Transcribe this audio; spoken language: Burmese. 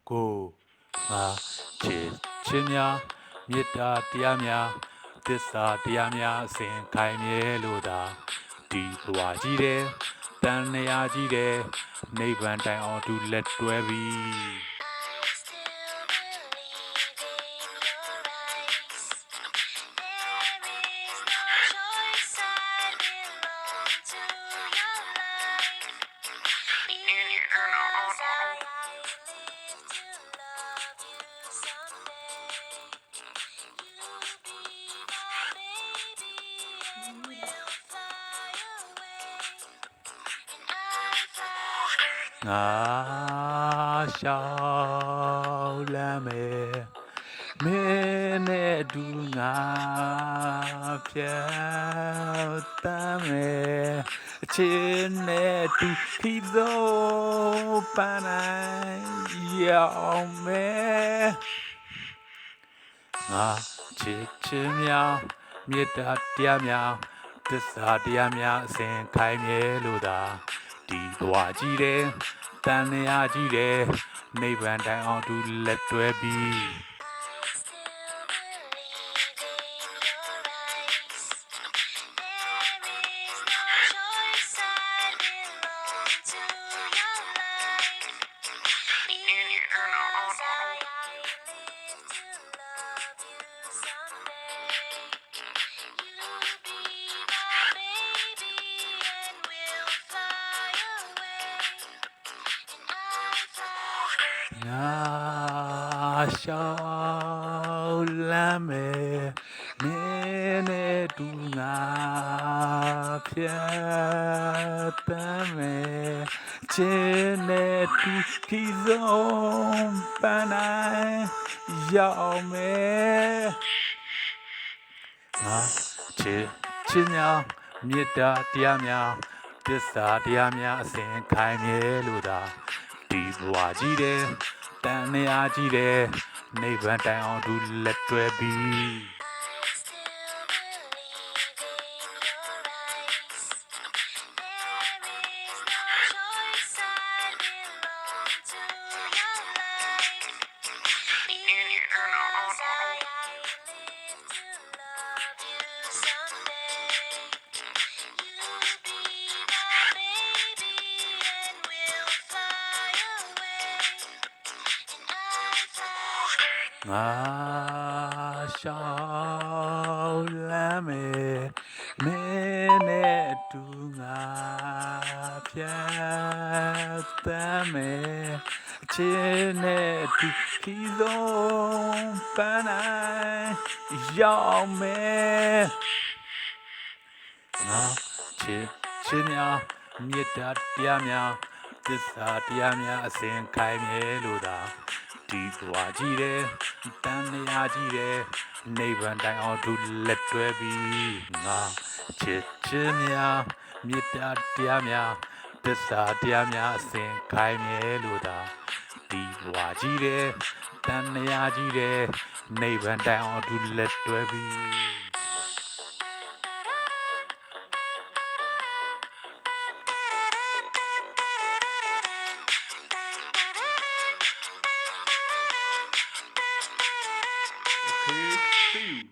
ကိုငါချစ်ချင်းများမေတ္တာတရားများသစ္စာတရားများအစဉ်ခိုင်မြဲလို့သာဒီဘဝကြီးတယ်တန်လျာကြီးတယ်နိဗ္ဗာန်တိုင်အောင်သူလက်တွဲပြီးငါရှောက်လမ်းမယ်မင်းနဲ့အတူငါဖြတ်တမ်းမယ်အချင်းနဲ့အတူခီးဆုံးပန်းနိုင်ရောက်မယ်ငါချစ်ချင်းများမေတ္တာတရားများသစ္စာတရားများအစဉ်ခိုင်မြဲလို့သာဒီဘဝကြီးတယ်တန်လျာကြီးတယ်နိဗ္ဗာန်တိုင်အောင်သူလက်တွဲပြီးငါရှောက်လမ်းမယ်မင်းနဲ့တူငါဖြတ်တမ်းမယ်ချင်းနဲ့တူခီးဆုံးပန်းနိုင်ရောက်မယ်ငါချစ်ချင်းများမေတ္တာတရားများသစ္စာတရားများအစဉ်ခိုင်မြဲလို့သာဒီဘဝကြီးတယ်တန်လျာကြီးတယ်နိဗ္ဗာန်တိုင်အောင်သူလက်တွဲပြီးငါရှောက်လမ်းမယ်မင်းနဲ့အတူငါဖြတ်တမ်းမယ်အချင်းနဲ့အတူခီးဆုံးပန်းနိုင်ရောက်မယ်ငါချစ်ချင်းများမေတ္တာတရားများသစ္စာတရားများအစဉ်ခိုင်မြဲလို့သာဒီဘဝကြီးတယ်တန်လျာကြီးတယ်နိဗ္ဗာန်တိုင်အောင်သူလက်တွဲပြီးငါချစ်ချင်းများမေတ္တာတရားများသစ္စာတရားများအစဉ်ခိုင်မြဲလို့သာဒီဘဝကြီးတယ်တန်လျာကြီးတယ်နိဗ္ဗာန်တိုင်အောင်သူလက်တွဲပြီးSee you.